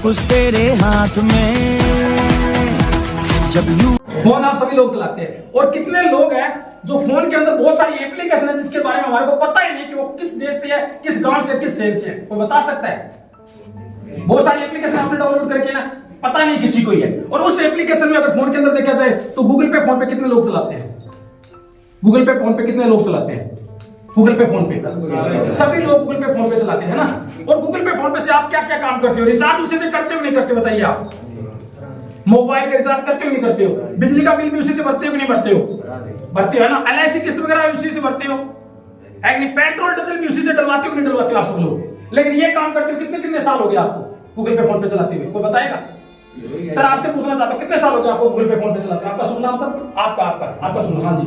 कुछ तेरे हाथ में जब यू। फोन आप सभी लोग चलाते हैं और कितने लोग हैं जो फोन के अंदर बहुत सारी एप्लीकेशन है जिसके बारे में हमारे को पता ही नहीं कि वो किस देश से है, किस गांव से, किस शहर से है। कोई बता सकता है? बहुत सारी एप्लीकेशन आपने डाउनलोड करके ना पता नहीं किसी को ही है। और उस एप्लीकेशन में अगर फोन के अंदर देखा जाए तो गूगल पे फोन पे कितने लोग चलाते हैं? गूगल पे फोन पे कितने लोग चलाते हैं? गूगल पे फोन पे सभी लोग गूगल पे फोन पे चलाते हैं ना। और गूगल पे फोन पे से आप क्या क्या काम करते हो? रिचार्ज उसी से करते हो नहीं करते बताइए आप? मोबाइल का रिचार्ज करते हो नहीं करते हो? बिजली का बिल भी उसी से भरते हो कि नहीं भरते हो? भरते हो है ना। LIC किस्त वगैरह उसी से भरते हो है कि नहीं? पेट्रोल डीजल भी उसी से डलवाते हो कि नहीं डलवाते हो आप सब लोग? लेकिन ये काम करते हो कितने कितने साल हो गए आपको गूगल पे फोन पे चलाते हुए? कोई बताएगा? सर आपसे पूछना चाहता हूँ कितने साल हो गए आपको गूगल पे फोन पे चलाते हैं? आपका शुभ नाम सर? आपका शुभ नाम? हाँ जी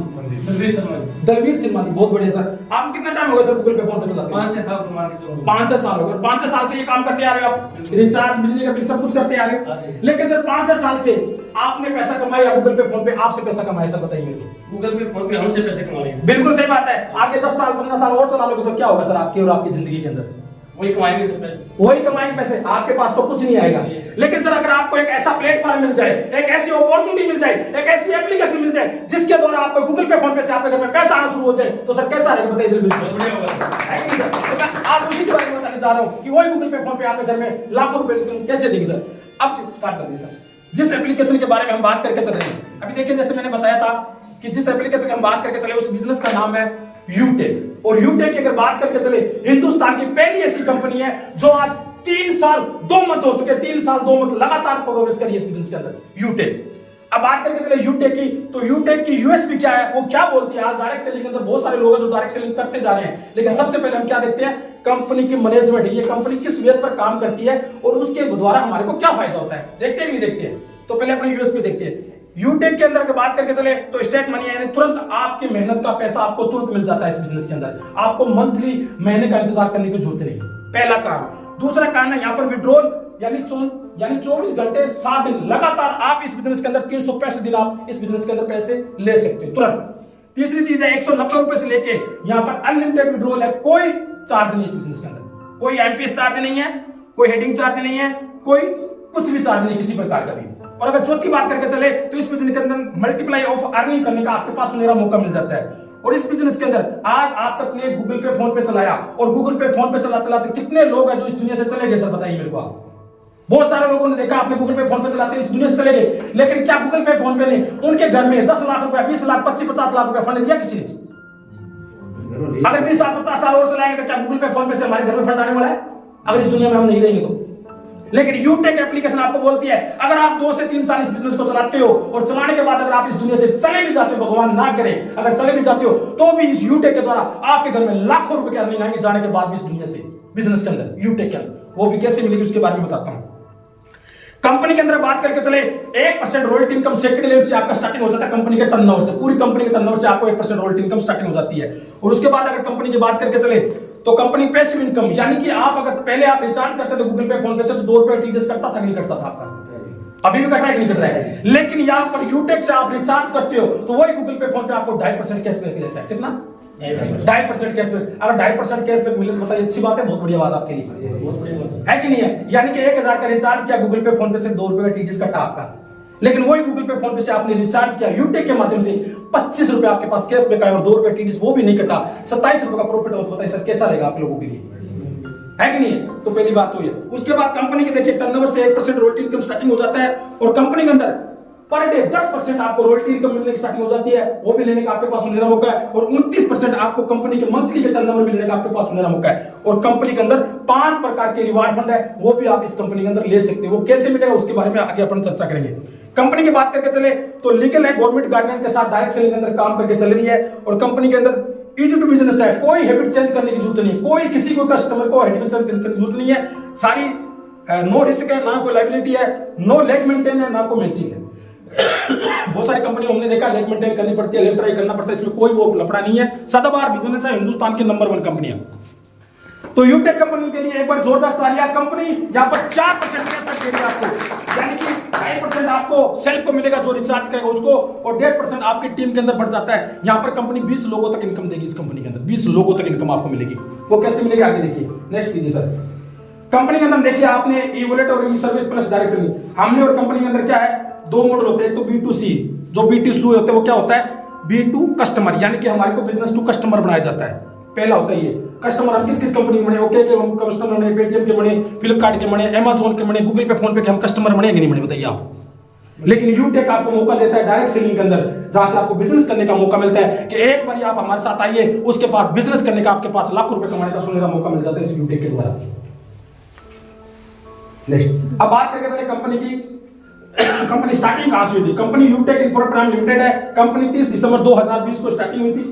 दलवीर सिन्हा जी, बहुत बढ़िया सर। आपको कितना टाइम हो गया सर गूगल पे फोन पे चलाते हैं? 5-6 साल मान के चलो। 5-6 साल हो गए। 5-6 साल से ये काम करते आ रहे हो आप, रिचार्ज बिजली का बिल सब कुछ करते आ रहे हो। लेकिन सर 5-6 साल से आपने पैसा कमाया गूगल पे फोन पे आपसे पैसा कमाया सर बताइए मेरे को? गूगल पे फोन पे हमसे पैसे कमा रहे हैं। बिल्कुल सही बात है। आगे 10 साल 15 साल और चला लोगे तो क्या होगा सर आपकी और आपकी जिंदगी के अंदर? वही कमाएंगे सर पैसे, वही कमाएंगे पैसे, आपके पास तो कुछ नहीं आएगा। लेकिन सर अगर आपको एक ऐसा प्लेटफॉर्म मिल जाए, एक ऐसी अपॉर्चुनिटी मिल जाए, एक ऐसी एप्लीकेशन मिल जाए जिसके द्वारा आपको गूगल पे फोन पे से आपके घर में पैसा आना शुरू हो जाए तो सर कैसा रहेगा बताइए? बहुत बढ़िया होगा। आप उसी के बारे में बताने जा रहा हूँ कि वही गूगल पे फोन पे आपके घर में लाखों रुपए कैसे देंगे सर? अब स्टार्ट कर दीजिए सर। जिस एप्लीकेशन के बारे में हम बात करके चल रहे हैं अभी देखिए, जैसे मैंने बताया था कि जिस एप्लीकेशन की हम बात करके चले उस बिजनेस का नाम है यूटेक। और यूटेक की अगर बात करके चले हिंदुस्तान की पहली ऐसी कंपनी है जो आज 3 साल 2 मंथ हो चुके, 3 साल 2 मंथ लगातार प्रोग्रेस करी है इस बिजनेस के अंदर यूटेक। अब बात करके चले यूटेक की, तो यूटेक की यूएसपी क्या है, वो क्या बोलती है? आज डायरेक्ट सेलिंग के अंदर बहुत सारे लोग हैं जो डायरेक्ट सेलिंग करते जा रहे हैं, लेकिन सबसे पहले हम क्या देखते हैं? कंपनी की मैनेजमेंट, ये कंपनी किस बेस पर काम करती है और उसके द्वारा हमारे को क्या फायदा होता है, देखते हैं नहीं देखते हैं? तो पहले अपने यूएसपी देखते हैं। यूटेक के अंदर अगर बात करके चले तो स्टेट मनी यानी तुरंत आपकी मेहनत का पैसा आपको तुरंत मिल जाता है इस बिजनेस के अंदर। आपको मंथली महीने का इंतजार करने की जरूरत नहीं, पहला काम। दूसरा काम है यहाँ पर विड्रॉल यानी 24 घंटे 7 दिन लगातार आप इस बिजनेस के अंदर 365 दिन आप इस बिजनेस के अंदर पैसे ले सकते हो तुरंत। तीसरी चीज है 190 रुपए से लेके यहाँ पर अनलिमिटेड विड्रॉल है, कोई चार्ज नहीं इस बिजनेस के अंदर, कोई एमपीएस चार्ज नहीं है, कोई हेडिंग चार्ज नहीं है, कोई कुछ भी चार्ज नहीं किसी प्रकार का भी। और अगर चौथी बात करके चले तो इस बिजनेस के अंदर मल्टीप्लाई ऑफ अर्निंग करने का आपके पास सुनहरा मौका मिल जाता है। और इस बिजनेस के अंदर आज आप तक ने गूगल पे फोन पे चलाया और गूगल पे फोन पे चलाते चलाते कितने लोग हैं जो इस दुनिया से चले गए सर बताइए मेरे को आप? बहुत सारे लोगों ने देखा आपने गूगल पे फोन पे चलाते इस दुनिया से चले गए, लेकिन क्या गूगल पे फोन पे ने उनके घर में 10 लाख रुपया, 20 लाख, 25-50 लाख रुपया फंड दिया किसी ने? अगर 20 साल 50 साल और चलाएंगे तो क्या गूगल पे फोन पे से हमारे घर में फंड आने वाला है अगर इस दुनिया में हम नहीं रहेंगे तो? लेकिन यूटेक एप्लीकेशन आपको बोलती है अगर आप 2 से 3 साल इस बिजनेस को चलाते हो और चलाने के बाद अगर आप इस दुनिया से चले भी जाते हो, भगवान ना करे अगर चले भी जाते हो तो भी इस यूटेक के द्वारा आपके घर में लाखों रुपए की अर्निंग आएंगे जाने के बाद भी इस दुनिया से बिजनेस के अंदर यूटेक के अंदर। वो भी कैसे मिलेगी उसके बारे में बताता हूं। कंपनी के अंदर बात करके चले 1% रॉयल्टी इनकम सेकेंड लेवल से आपका स्टार्टिंग हो जाता है कंपनी के टर्नओवर से, पूरी कंपनी के टर्नओवर से आपको 1% रॉयल्टी इनकम स्टार्टिंग हो जाती है। और उसके बाद अगर कंपनी की बात करके चले तो कंपनी पैसिव इनकम यानी कि आप अगर पहले आप रिचार्ज करते थे गूगल पे फोन पे से तो 2 रुपए टीडीएस कटता था कि नहीं कटता था आपका? अभी भी कट रहा है कि नहीं कट रहा है? लेकिन यहाँ पर यूटेक से आप रिचार्ज करते हो तो वही गूगल पे फोन पे आपको 2.5% कैशबैक देता है। कितना? 2.5% कैशबैक। अगर 2.5% कैशबैक मिले तो बताइए अच्छी बात है, बहुत बढ़िया बात आपके लिए है कि नहीं है? यानी कि 1000 का रिचार्ज किया गूगल पे फोन पे से 2 रुपए का टीडीएस कटा आपका, लेकिन वही गूगल पे फोन पे से आपने रिचार्ज किया यूटेक के माध्यम से 25 रुपए आपके पास कैशबैक आया और 2 रुपए टीडीएस वो भी नहीं कटा, 27 रुपए का प्रॉफिट हो। बताइए सर कैसा रहेगा आप लोगों के लिए, है कि नहीं? तो पहली बात तो ये। उसके बाद कंपनी के देखिए टर्नओवर से 1% रॉयल्टी इनकम स्टार्टिंग हो जाता है और कंपनी के अंदर पर डे 10% आपको रॉयल्टी इनकम मिलने की स्टार्टिंग हो जाती है, वो भी लेने का आपके पास सुनहरा मौका है। और 29% आपको कंपनी के मंथली के टर्नओवर मिलने का आपके पास सुनहरा मौका है। और कंपनी के अंदर 5 प्रकार के रिवार्ड फंड है, वो भी आप इस कंपनी के अंदर ले सकते हो। वो कैसे मिलेगा उसके बारे में आगे अपन चर्चा करेंगे। कंपनी की बात करके चले तो लीगल है, गवर्नमेंट गाइडलाइन के साथ डायरेक्ट सेलिंग के अंदर काम करके चल रही है। और कंपनी के अंदर इजी टू बिजनेस है, कोई हैबिट चेंज करने की जरूरत नहीं है, कोई किसी को कस्टमर को हैबिट चेंज करने की जरूरत नहीं है। सारी नो रिस्क है, ना कोई लायबिलिटी है, नो लेग मेंटेन है, ना कोई मैचिंग है। बहुत सारी कंपनी हमने देखा लेग मेंटेन करनी पड़ती है, लेफ्ट राइट करना पड़ता है, इसमें कोई वो लफड़ा नहीं है। सदाबहार बिजनेस है, हिंदुस्तान की नंबर 1 कंपनी है। तो यूटेक कंपनी के लिए एक बार जोरदार तालियां। कंपनी यहाँ पर 4% कैशबैक देगी आपको, यानी कि 2.5% आपको सेल्फ को मिलेगा जो रिचार्ज करेगा उसको, और 1.5% आपकी टीम के अंदर बढ़ जाता है। यहाँ पर कंपनी 20 लोगों तक इनकम देगी, इस कंपनी के अंदर 20 लोगों तक इनकम आपको मिलेगी। वो कैसे मिलेगी आगे देखिए, नेक्स्ट कीजिए सर। कंपनी के अंदर देखिए आपने ई वॉलेट और ई सर्विस प्लस डायरेक्ट सेलिंग, हमने और कंपनी के अंदर क्या है, दो मॉडल होते हैं। एक तो B2C, जो B2C होते हैं वो क्या होता है, B2 कस्टमर, यानी कि हमारे को बिजनेस टू कस्टमर बनाया जाता है। पहला होता है ये कस्टमर, हम किस किस कंपनी के बने, ओके के हम कस्टमर बने, पेटीएम के बने, फ्लिपकार्ट के बने, अमेजोन के बने, गूगल पे, फोन पे के हम कस्टमर बने कि नहीं बने, बताइए आप। लेकिन यूटेक आपको मौका देता है डायरेक्ट सेलिंग के अंदर, जहां से आपको बिजनेस करने का मौका मिलता है कि एक बार आप हमारे साथ आइए, उसके बाद बिजनेस करने का आपके पास लाखों रुपए कमाने का सुनहरा मौका मिल जाता है इस यूटेक के द्वारा। नेक्स्ट, अब बात करके चले कंपनी की। कंपनी स्टार्टिंग कहां से हुई थी? कंपनी यूटेक इंफो प्राइम लिमिटेड है। कंपनी 30 दिसंबर 2020 को स्टार्टिंग हुई थी।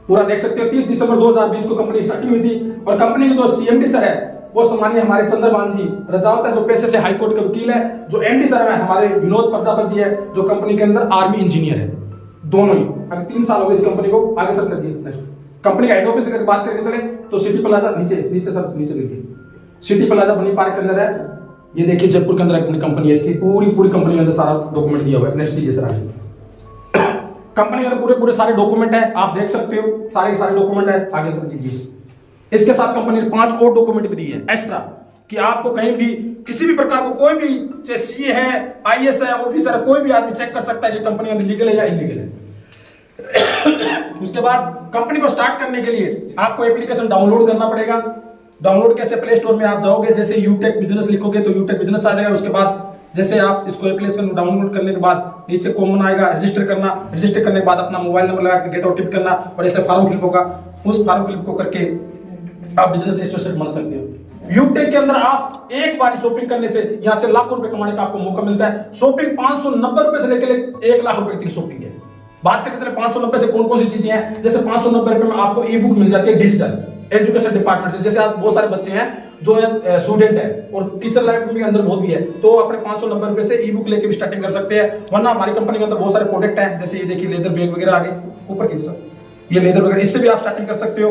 पूरा देख सकते हो, 30 दिसंबर 2020 को कंपनी स्टार्टिंग हुई थी। और कंपनी के जो सीएमडी सर है वो सम्मानीय हमारे चंद्रभान जी रजावत है, जो पेशे से हाई कोर्ट के वकील है। जो एमडी सर है हमारे विनोद प्रजापति जी है, जो कंपनी के अंदर आर्मी इंजीनियर है। दोनों ही अगर 3 साल हो गए इस कंपनी को, आगे सर कर दिए। कंपनी का हेड ऑफिस अगर बात करके चले तो सिटी प्लाजा, नीचे सर नीचे देखिए, सिटी प्लाजा बनी पार्क के अंदर है। ये देखिए जयपुर के अंदर अपनी कंपनी है, इसकी पूरी कंपनी के अंदर सारा डॉक्यूमेंट दिया हुआ है। नेक्स्ट लीजिए सर आगे। कंपनी के अंदर पूरे सारे डॉक्यूमेंट है, आप देख सकते हो, सारे डॉक्यूमेंट है। आगे सर कीजिए। इसके साथ कंपनी ने 5 और डॉक्यूमेंट भी दिए हैं एक्स्ट्रा, कि आपको कहीं भी किसी भी प्रकार को कोई भी, चाहे सीए है, आईएएस है, ऑफिसर है, कोई भी आदमी चेक कर सकता है कि कंपनी अंदर लीगल है या इलीगल है। उसके बाद कंपनी को स्टार्ट करने के लिए आपको एप्लीकेशन डाउनलोड करना पड़ेगा। डाउनलोड कैसे? प्ले स्टोर में आप जाओगे, जैसे यूटेक बिजनेस लिखोगे तो यूटेक बिजनेस आ जाएगा। उसके बाद जैसे आप इसको एप्लीकेशन डाउनलोड करने के बाद नीचे कॉमन आएगा, रजिस्टर करना, रजिस्टर करने के बाद अपना मोबाइल नंबर लगा के गेट ओटीपी करना, और ऐसे फॉर्म फिल होगा। उस फॉर्म फिल को करके आप बिजनेस एसोसिएट बन सकते हो। यूटेक के अंदर आप एक बार शॉपिंग करने से यहां से लाखों रुपए कमाने का आपको मौका मिलता है। शॉपिंग 590 रुपए से लेकर 1 लाख रुपए की शॉपिंग है। बात करते चले 590 से कौन कौन सी चीजें हैं, जैसे 590 रुपए में आपको ई बुक मिल जाती है डिजिटल एजुकेशन डिपार्टमेंट से। जैसे आज बहुत सारे बच्चे हैं जो स्टूडेंट है और टीचर लाइफ में अंदर बहुत भी है, तो अपने 590 रुपए से ई बुक लेके भी स्टार्टिंग कर सकते हैं। वरना हमारी कंपनी के अंदर बहुत सारे प्रोडक्ट हैं, जैसे ये देखिए लेदर बैग वगैरह आगे ऊपर कीजिए सर, ये लेदर वगैरह, इससे भी आप स्टार्टिंग कर सकते हो,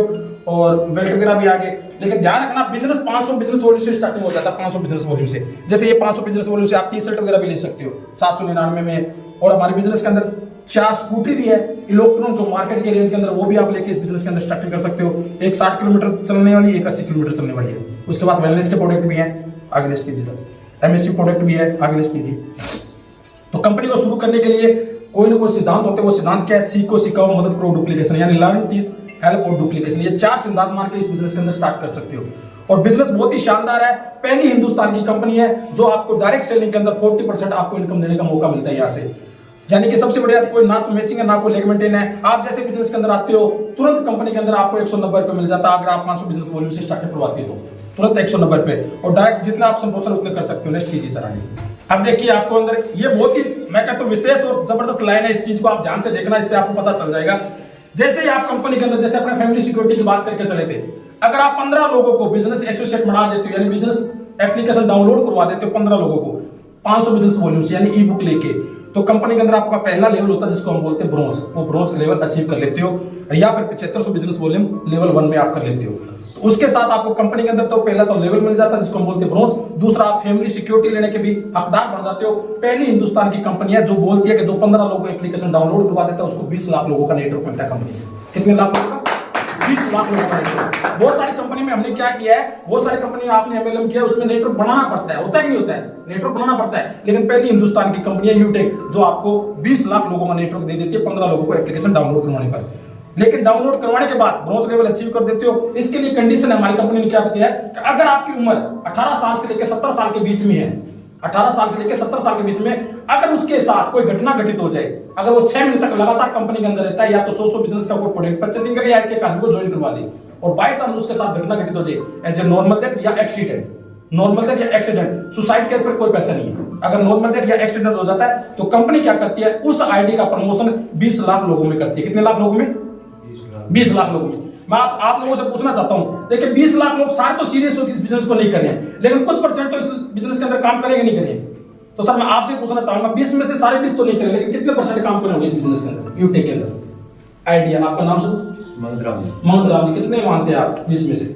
और बेल्ट वगैरह भी आगे। लेकिन ध्यान रखना, बिजनेस 500 बिजनेस वॉल्यूम से स्टार्टिंग हो जाता है। 500 बिजनेस वॉल्यूम से, जैसे ये 500 बिजनेस वॉल्यूम से आप टी शर्ट वगैरह भी ले सकते हो 799 में। और हमारे बिजनेस के अंदर 4 स्कूटी भी है इलेक्ट्रॉन, जो मार्केट के रेंज के अंदर, वो भी आप लेके इस बिजनेस के अंदर स्टार्टिंग कर सकते हो। एक 60 किलोमीटर चलने वाली, एक 80 किलोमीटर चलने वाली है। उसके बाद वेलनेस के प्रोडक्ट भी हैं, आगे लिस्ट कीजिए सर। एमएससी प्रोडक्ट भी है, आगे लिस्ट कीजिए। तो कंपनी को शुरू करने के लिए कोई ना कोई सिद्धांत होते हैं। वो सिद्धांत क्या है? सीखो, सिखाओ, मदद करो, डुप्लीकेशन, यानी लर्न, टीच, हेल्प और डुप्लीकेशन। ये 4 सिद्धांत मान के इस बिजनेस के अंदर स्टार्ट कर सकते हो। और बिजनेस बहुत ही शानदार है। पहली हिंदुस्तान की कंपनी है जो आपको डायरेक्ट सेलिंग के अंदर 40% आपको इनकम देने का मौका मिलता है यहाँ से। यानी कि सबसे बढ़िया कोई ना तो मैचिंग है ना कोई लेग मेंटेन है। आप जैसे बिजनेस के अंदर आते हो तुरंत कंपनी के अंदर आपको 190 रुपए मिल जाता है। अगर आप 500 बिजनेस वॉल्यूम से स्टार्टअप करवाते हो तो तुरंत 190 रुपए, और डायरेक्ट जितना आप संपोषण उतने कर सकते हो। नेक्स्ट कीजिए सर आगे। अब देखिए आपको अंदर ये बहुत ही, मैं कहता हूं, विशेष और जबरदस्त लाइन है। इस चीज को आप ध्यान से देखना, इससे आपको पता चल जाएगा। जैसे ही आप कंपनी के अंदर, जैसे अपने फैमिली सिक्योरिटी की बात करके चले थे, अगर आप 15 लोगों को बिजनेस एसोसिएट बना देते हो, यानी बिजनेस एप्लीकेशन डाउनलोड करवा देते हो 15 लोगों को 500 बिजनेस वॉल्यूम से, यानी ई बुक लेके, तो कंपनी के अंदर आपका पहला लेवल होता है जिसको हम बोलते हैं ब्रोंज। वो ब्रोंज लेवल अचीव कर लेते हो, या फिर 7500 बिजनेस वॉल्यूम लेवल 1 में आप कर लेते हो। तो उसके साथ आपको कंपनी के अंदर तो पहला तो लेवल मिल जाता है जिसको हम बोलते हैं ब्रोंज। दूसरा, आप फैमिली सिक्योरिटी लेने के भी हकदार बन जाते हो। पहली हिंदुस्तान की कंपनी है जो बोलती है कि जो 15 लोगों को एप्लीकेशन डाउनलोड करवा देता है उसको 20 लाख लोगों का नेटवर्क मिलता है कंपनी से। कितने लाख लोगों का? 20 लाख लोगों का नेटवर्क। बहुत सारी कंपनी में हमने क्या किया है, बहुत सारी कंपनी आपने एमएलएम किया, उसमें नेटवर्क बनाना पड़ता है। होता है कि नहीं होता है? नेटवर्क बनाना पड़ता है। लेकिन पहली हिंदुस्तान की कंपनी है यूटेक जो आपको 20 लाख लोगों का नेटवर्क दे देती है 15 लोगों को एप्लीकेशन डाउनलोड करवाने पर। लेकिन डाउनलोड करवाने के बाद ब्रोंज लेवल अचीव कर देते हो। इसके लिए कंडीशन है, हमारी कंपनी ने क्या बताया है कि अगर आपकी उम्र 18 साल से लेकर 70 साल के बीच में है, 18 साल से लेकर 70 साल के बीच में, अगर उसके साथ कोई घटना घटित हो जाए, अगर वो 6 महीने तक लगातार कंपनी के अंदर रहता है, या तो 100 बिजनेस का कोई प्रोडक्ट परचेजिंग करे या एक आदमी को ज्वाइन करवा दे, और बाय चांस उसके साथ घटना घटित हो जाए एज ए नॉर्मल डेथ या एक्सीडेंट, नॉर्मल डेथ या एक्सीडेंट, सुसाइड केस पर कोई पैसा नहीं है। अगर नॉर्मल डेथ या एक्सीडेंट हो जाता है तो कंपनी क्या करती है, उस आईडी का प्रमोशन 20 लाख लोगों में करती है। कितने लाख लोगों में? 20 लाख लोगों में। मैं आप लोगों से पूछना चाहता हूं, देखिए 20 लाख लोग सारे तो सीरियस हो इस बिजनेस को नहीं कर रहे हैं, लेकिन कुछ परसेंट तो इस बिजनेस के अंदर काम करेंगे नहीं करेंगे। तो सर मैं आपसे पूछना चाहूंगा, 20 में से सारे 20 तो नहीं करेंगे, लेकिन कितने परसेंट काम करेंगे इस बिजनेस के अंदर, यूटेक के अंदर? आइडिया, आपका नाम सर? मंगतराम जी। कितने मानते हैं आप 20 में से?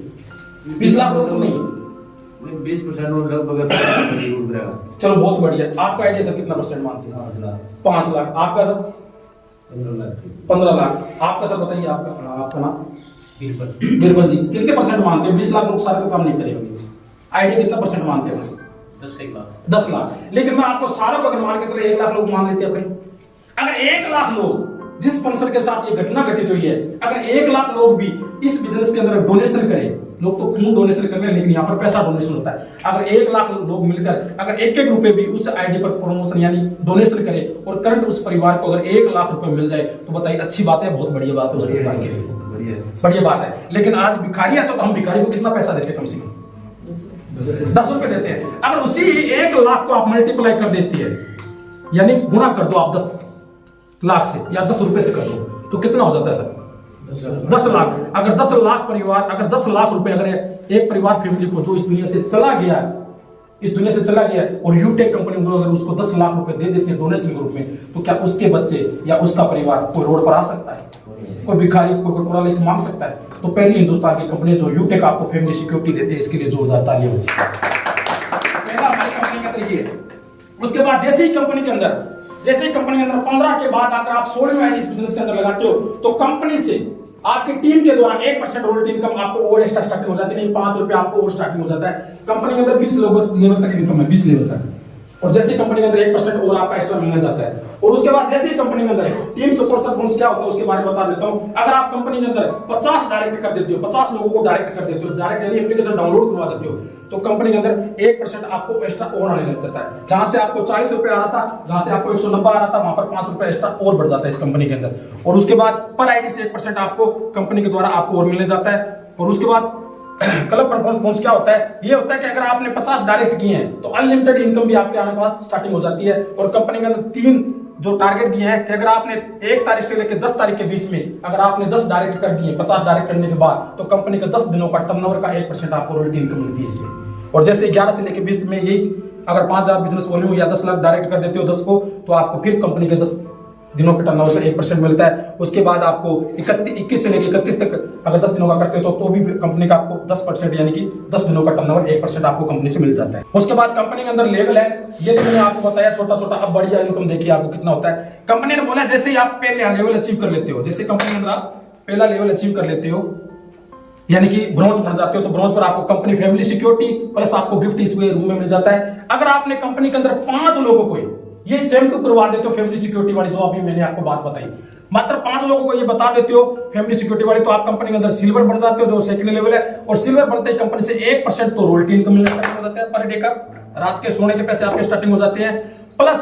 20 लाख लोग तो नहीं, 20% लगभग। चलो बहुत बढ़िया। आपका आइडिया सर कितना परसेंट मानते हैं? 5 लाख। आपका सर? 15 लाख। आपका सर बताइए, आपका नाम? बीरबल जी कितने परसेंट मानते हो? 20 लाख लोग सारे तो काम नहीं करेंगे, आईडी कितना परसेंट मानते हो? 10 लाख। लेकिन मैं आपको सारा को अगर मान के चले 1 लाख लोग मान लेते हैं अपने, अगर 1 लाख लोग जिस स्पॉन्सर के साथ ये घटना घटित हुई है, अगर 1 लाख लोग भी इस बिजनेस के अंदर डोनेशन करें, लोग तो खून डोनेशन कर रहे हैं लेकिन यहाँ पर पैसा डोनेशन होता है, अगर 1 लाख लोग मिलकर अगर 1-1 रुपए भी उस आईडी पर प्रमोशन यानी डोनेशन करें और करंट उस परिवार को अगर 1 लाख रुपए मिल जाए तो बताइए अच्छी बात है, बहुत बढ़िया बात है उस परिवार के लिए, बढ़िया बात है। लेकिन आज भिखारी है तो हम भिखारी को कितना पैसा देते हैं? कम से कम 10 रुपए देते हैं। अगर उसी 1 लाख को आप मल्टीप्लाई कर देती है यानी गुणा कर दो आप 10 लाख से या 10 रुपए से कर दो तो कितना हो जाता है सर? 10 लाख। अगर 10 लाख परिवार, अगर 10 लाख रुपए अगर एक परिवार फैमिली को जो इस दुनिया से चला गया और यूटेक कंपनी अगर उसको 10 लाख रुपए दे देते हैं डोनेशन के रूप में, तो क्या उसके बच्चे या उसका परिवार कोई रोड पर आ सकता है? कोई भिखारी कोई कोड़ा लेके मांग सकता है? तो पहली हिंदुस्तान की कंपनी जो यूटेक आपको फैमिली सिक्योरिटी देते हैं, इसके लिए जोरदार तालियां बजाइए। पहला हमारी कंपनी का तरीके। उसके बाद जैसे ही कंपनी के अंदर 15 के बाद अगर आप 16 में इस बिजनेस के अंदर लगाते हो तो कंपनी से आपकी टीम के द्वारा 1% रॉयल्टी इनकम आपको और एक्स्ट्रा स्टार्टिंग हो जाती है, नहीं 5 रुपए आपको और स्टार्टिंग हो जाता है। कंपनी के अंदर 20 लेवल तक इनकम है, 20 लेवल तक, और जैसे कंपनी के अंदर 1% और आपका एक्स्ट्रा मिलने जाता है। और उसके बाद जैसे ही कंपनी के अंदर टीम सपोर्ट बोनस क्या होता है उसके बारे में बता देता हूं। अगर आप कंपनी के अंदर 50 डायरेक्ट कर देते हो, 50 लोगों को डायरेक्ट कर देते हो, डायरेक्ट यानी एप्लीकेशन डाउनलोड करवा देते हो, तो कंपनी के अंदर 1% आपको एक्स्ट्रा और आने लग जाता है। जहां से आपको 40 रुपए आ रहा था, जहां से आपको 190 आ रहा था, वहां पर 5 रुपए एक्स्ट्रा और बढ़ जाता है इस कंपनी के अंदर। और उसके बाद पर आईडी से 1% आपको कंपनी के द्वारा आपको और मिलने जाता है। और उसके बाद क्लब परफॉर्मेंस बोनस क्या होता है? ये होता है कि अगर आपने 50 डायरेक्ट किए हैं तो अनलिमिटेड इनकम भी आपके आने पास स्टार्टिंग हो जाती है। और कंपनी के अंदर 3 जो टारगेट दिए हैं कि अगर आपने 1 तारीख से लेकर 10 तारीख के बीच में अगर आपने 10 डायरेक्ट कर दिए, 50 डायरेक्ट करने के बाद, तो कंपनी का 10 दिनों का टर्नओवर का 1% आपको रॉयल्टी इनकम मिलती है इसमें। और जैसे 11 से लेकर 20 में यही अगर 5000 बिजनेस वॉल्यूम या 10 लाख डायरेक्ट कर देते हो 10 को, तो आपको फिर कंपनी के 10 दिनों के टर्नओवर से 1% मिलता है। उसके बाद आपको 21 से लेकर 31 तक अगर 10 दिनों का करते हो तो भी कंपनी का आपको 10% यानी कि 10 दिनों का टर्नओवर 1% आपको कंपनी से मिल जाता है। उसके बाद कंपनी के अंदर लेवल है, ये तो मैंने आपको बताया छोटा छोटा। अब बढ़िया इनकम देखिए आपको कितना होता है। कंपनी ने बोला जैसे ही आप पहले लेवल अचीव कर लेते हो, जैसे कंपनी के अंदर आप पहला लेवल अचीव कर लेते हो यानी कि ब्रॉन्ज बन जाते हो, तो ब्रॉन्ज पर आपको कंपनी फैमिली सिक्योरिटी प्लस आपको गिफ्ट इस रूम में मिल जाता है। अगर आपने कंपनी के अंदर 5 लोगों को ये सेम टू करवा देते हो फैमिली सिक्योरिटी वाली, जो अभी मैंने आपको बात बताई, मात्र 5 लोगों को ये बता देते हो फैमिली सिक्योरिटी वाली, तो आप कंपनी के अंदर सिल्वर बन जाते हो जो सेकंड लेवल है। और सिल्वर बनते ही कंपनी से 1% तो रॉयल्टी इनकम मिलना स्टार्ट हो जाता है पर डे का, रात के सोने के पैसे आपके स्टार्टिंग हो जाते हैं, प्लस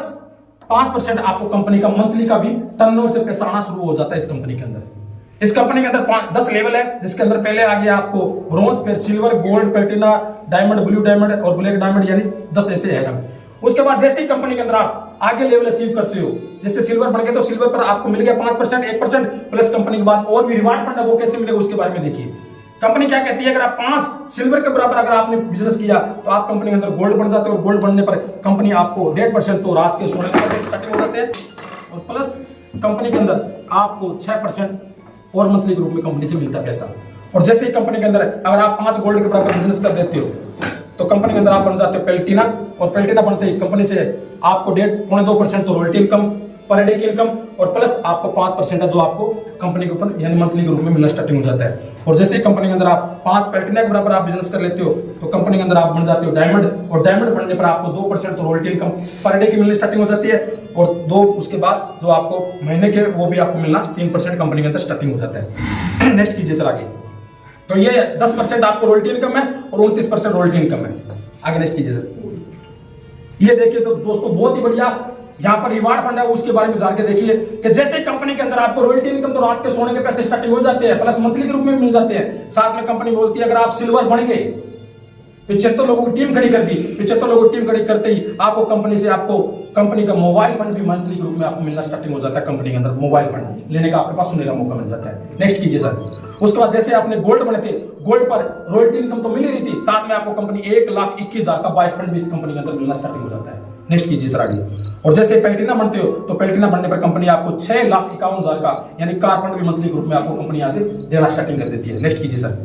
5% आपको कंपनी का मंथली का भी टर्नओवर से पैसा आना शुरू हो जाता है इस कंपनी के अंदर। इस कंपनी के अंदर 10 लेवल है, जिसके अंदर पहले आ गया आपको ब्रॉन्ज, फिर silver, gold, Platina, diamond, blue diamond और ब्लैक डायमंड, यानी 10 ऐसे है रंग। उसके बाद जैसे ही कंपनी के अंदर आप आगे लेवल अचीव करते हो, जैसे सिल्वर बन गए तो सिल्वर पर आपको मिल गया 5%, 1% प्लस कंपनी के बाद और भी रिवार्ड फंड है, वो कैसे मिलेगा उसके बारे में देखिए। कंपनी क्या कहती है, अगर आप 5 सिल्वर के बराबर अगर आपने बिजनेस किया तो आप कंपनी के अंदर गोल्ड बन जाते हो, और गोल्ड बनने पर कंपनी आपको 1.5% तो रात के सोने के पैसे स्टार्टिंग हो जाते हैं, और प्लस कंपनी के अंदर आपको 6% और मंथली के रूप में कंपनी से मिलता है पैसा। और जैसे ही कंपनी के अंदर अगर आप 5 गोल्ड के बराबर बिजनेस कर देते हो तो कंपनी के अंदर आप बन जाते हो प्लेटिना, और प्लेटिना बनते ही कंपनी से आपको 1.5% तो रॉयल्टी इनकम पर डे की इनकम, और प्लस आपको 5% है जो आपको कंपनी के ऊपर यानी मंथली के रूप में मिलना स्टार्टिंग हो जाता है। और जैसे ही कंपनी के अंदर आप 5 प्लेटिना के बराबर आप बिजनेस कर लेते हो तो कंपनी के अंदर आप बन जाते हो डायमंड, और डायमंड बनने पर आपको 2% तो रॉयल्टी इनकम पर डे की मिलनी स्टार्टिंग हो जाती है, और 2 उसके बाद जो आपको महीने के वो भी आपको मिलना 3% कंपनी के अंदर स्टार्टिंग हो जाता है। नेक्स्ट कीजिए सर आगे। तो ये 10% आपको रॉयल्टी इनकम है और 29% रॉयल्टी इनकम है। आगे नेक्स्ट कीजिए सर। ये देखिए तो दोस्तों बहुत ही बढ़िया यहाँ पर रिवार्ड फंड है, उसके बारे में जान के देखिए कि जैसे कंपनी के अंदर आपको रॉयल्टी इनकम तो रात के सोने के पैसे स्टार्टिंग हो जाते हैं, प्लस मंथली के रूप में मिल जाते हैं। साथ में कंपनी बोलती है अगर आप सिल्वर बन गए, 75 लोगों की टीम खड़ी कर दी, 75 लोगों की टीम खड़ी करते ही आपको कंपनी से आपको कंपनी का मोबाइल फंड भी मंथली के रूप में आपको मिलना स्टार्टिंग हो जाता है। कंपनी के अंदर मोबाइल फंड लेने का आपके पास सुनने का मौका मिल जाता है। नेक्स्ट कीजिए सर। उसके बाद जैसे आपने गोल्ड बने थे, गोल्ड पर रॉयल्टी इनकम तो मिल ही रही थी, साथ में आपको कंपनी 1,21,000 का बाइक फंड भी इस कंपनी के अंदर मिलना स्टार्टिंग हो जाता है। नेक्स्ट कीजिए सर आगे। और जैसे प्लेटिना बनते हो तो प्लेटिना बनने पर कंपनी आपको 6,51,000 का यानी कार फंड भी मंथली ग्रुप में आपको कंपनी यहाँ से देना स्टार्टिंग कर देती है। नेक्स्ट कीजिए सर।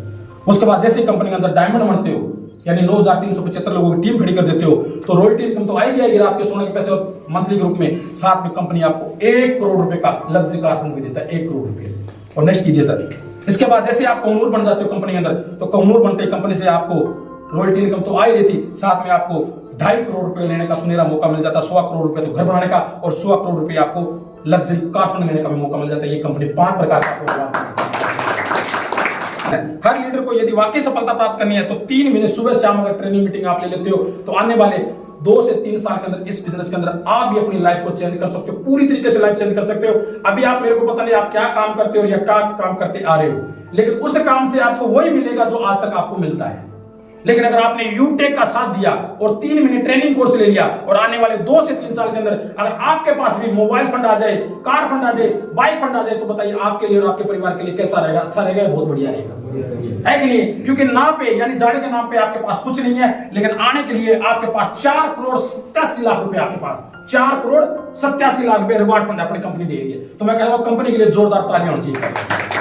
उसके बाद जैसे कंपनी के अंदर डायमंड बनते हो यानी 9,375 लोगों की टीम खड़ी कर देते हो तो रॉयल्टी इनकम तो आएगी आएगी आपके सोने के पैसे और मंथली ग्रुप में, साथ में कंपनी आपको 1 करोड़ रुपए का लग्जरी कार फंड भी देता है, 1 करोड़ रुपए। और नेक्स्ट कीजिए सर। इसके बाद जैसे आप कोहनूर बन जाते हो कंपनी के अंदर, तो कोहनूर बनते कंपनी से आपको रॉयल्टी इनकम तो आ ही रही थी, साथ में आपको 2.5 करोड़ रुपए लेने का सुनहरा मौका मिल जाता, 100 करोड़ रुपए तो घर बनाने का और 100 करोड़ रुपए आपको लग्जरी कार लेने का भी मौका मिल जाता है। ये कंपनी 5 प्रकार का प्रोग्राम। हर लीडर को यदि वाकई सफलता प्राप्त करनी है तो 3 महीने सुबह शाम अगर ट्रेनिंग मीटिंग आप ले लेते हो तो आने वाले 2 से 3 साल के अंदर इस बिजनेस के अंदर आप भी अपनी लाइफ को चेंज कर सकते हो, पूरी तरीके से लाइफ चेंज कर सकते हो। अभी आप मेरे को पता नहीं आप क्या काम करते हो या क्या काम करते आ रहे हो, लेकिन उस काम से आपको वही मिलेगा जो आज तक आपको मिलता है। लेकिन अगर आपने यूटेक का साथ दिया और 3 महीने ट्रेनिंग कोर्स ले लिया और आने वाले 2 से 3 साल के अंदर अगर आपके पास भी मोबाइल फंड आ जाए, कार फंड आ जाए, बाइक फंड आ जाए, तो बताइए आपके लिए और आपके परिवार के लिए कैसा रहेगा? अच्छा रहेगा, बहुत बढ़िया रहेगा, है कि नहीं? क्योंकि नाम पे यानी जाने के नाम पे आपके पास कुछ नहीं है, लेकिन आने के लिए आपके पास 4 करोड़ 87 लाख रुपए, आपके पास 4 करोड़ 87 लाख रुपए रिवार्ड फंड अपनी कंपनी दे रही है। तो मैं कह रहा हूं कंपनी के लिए जोरदार तालियां होनी चाहिए।